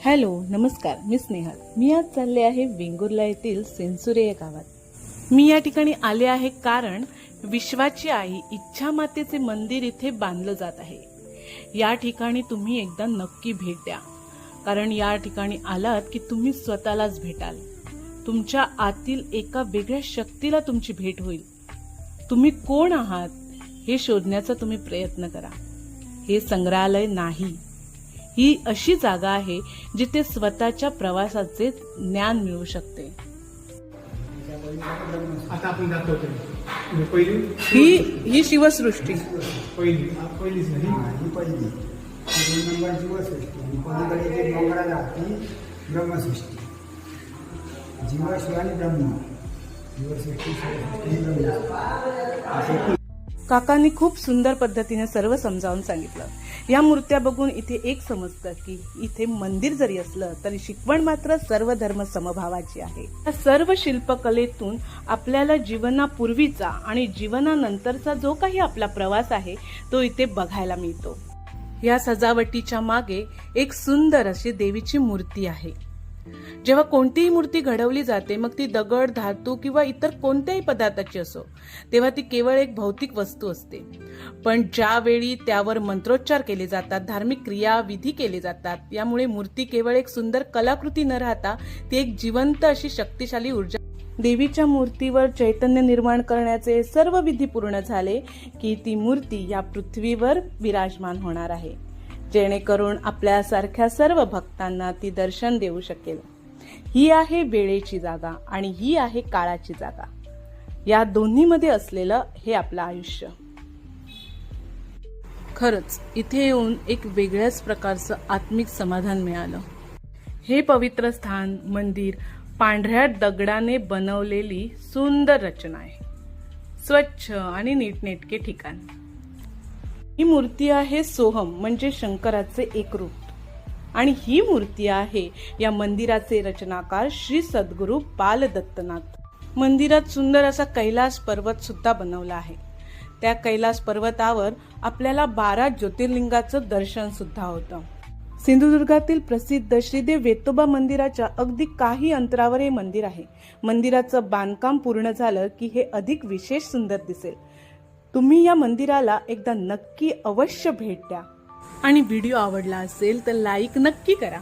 Hello नमस्कार, मी स्नेहल. मी आज चालले आहे वेंगुर्ला येथील सेंसुरे या गावात. मी या ठिकाणी आले आहे कारण विश्वाची आई इच्छामातेचे मंदिर इथे बांधलं जात आहे. या ठिकाणी तुम्ही एकदा नक्की भेट द्या, कारण या ठिकाणी आलात की तुम्ही स्वतःलाच भेटाल. तुमच्या आतील एका वेगळ्या शक्तीला तुमची भेट होईल. तुम्ही कोण आहात हे शोधण्याचा तुम्ही प्रयत्न करा. हे संग्रहालय नाही, ही अशी जागा आहे जिथे स्वतःच्या प्रवासाचे ज्ञान मिळू शकते. आता आपण दाखवतो ही शिवसृष्टी. पहिलीच नाही ही पहिली 2 नंबर जीवसृष्टी आणि पलीकडे जे डोंगराला ती ब्रह्मसृष्टी. जीवशिव आणि ब्रह्म, जीवसृष्टी शिवसृष्टी ब्रह्मसृष्टी. काकांनी खूप सुंदर पद्धतीने सर्व समजावून सांगितलं. या मूर्त्या बघून इथे एक समजतं की इथे मंदिर जरी असलं तरी शिकवण मात्र सर्व धर्म समभावाची आहे. या सर्व शिल्पकलेतून आपल्याला जीवनापूर्वीचा आणि जीवनानंतरचा जो काही आपला प्रवास आहे तो इथे बघायला मिळतो. या सजावटीच्या मागे एक सुंदर अशी देवीची मूर्ती आहे. जेव्हा कोणतीही मूर्ती घडवली जाते, मग ती दगड, धातू किंवा इतर कोणत्याही पदार्थाची असो, तेव्हा ती केवळ एक भौतिक वस्तू असते. पण ज्यावेळी त्यावर मंत्रोच्चार केले जातात, धार्मिक क्रिया विधी केले जातात, यामुळे मूर्ती केवळ एक सुंदर कलाकृती न राहता ती एक जिवंत अशी शक्तिशाली ऊर्जा. देवीच्या मूर्तीवर चैतन्य निर्माण करण्याचे सर्व विधी पूर्ण झाले की ती मूर्ती या पृथ्वीवर विराजमान होणार आहे, जेणेकरून आपल्यासारख्या सर्व भक्तांना ती दर्शन देऊ शकेल. ही आहे वेळेची जागा आणि ही आहे काळाची जागा. या दोन्हीमध्ये असलेलं हे आपलं आयुष्य. खरंच इथे येऊन एक वेगळ्याच प्रकारचं आत्मिक समाधान मिळालं. हे पवित्र स्थान, मंदिर पांढऱ्या दगडाने बनवलेली सुंदर रचना आहे. स्वच्छ आणि नीटनेटके ठिकाण. ही मूर्ती आहे सोहम म्हणजे शंकराचे एक रूप, आणि ही मूर्ती आहे या मंदिराचे रचनाकार श्री सद्गुरू बाल दत्तनाथ. मंदिरात सुंदर असा कैलास पर्वत सुद्धा बनवला आहे. त्या कैलास पर्वतावर आपल्याला 12 ज्योतिर्लिंगाचं दर्शन सुद्धा होतं. सिंधुदुर्गातील प्रसिद्ध श्रीदेव वेतोबा मंदिराच्या अगदी काही अंतरावर हे मंदिर आहे. मंदिराचं बांधकाम पूर्ण झालं की हे अधिक विशेष सुंदर दिसेल. तुम्ही या मंदिराला एकदा नक्की अवश्य भेट द्या. आणि व्हिडिओ आवडला असेल तर लाईक नक्की करा.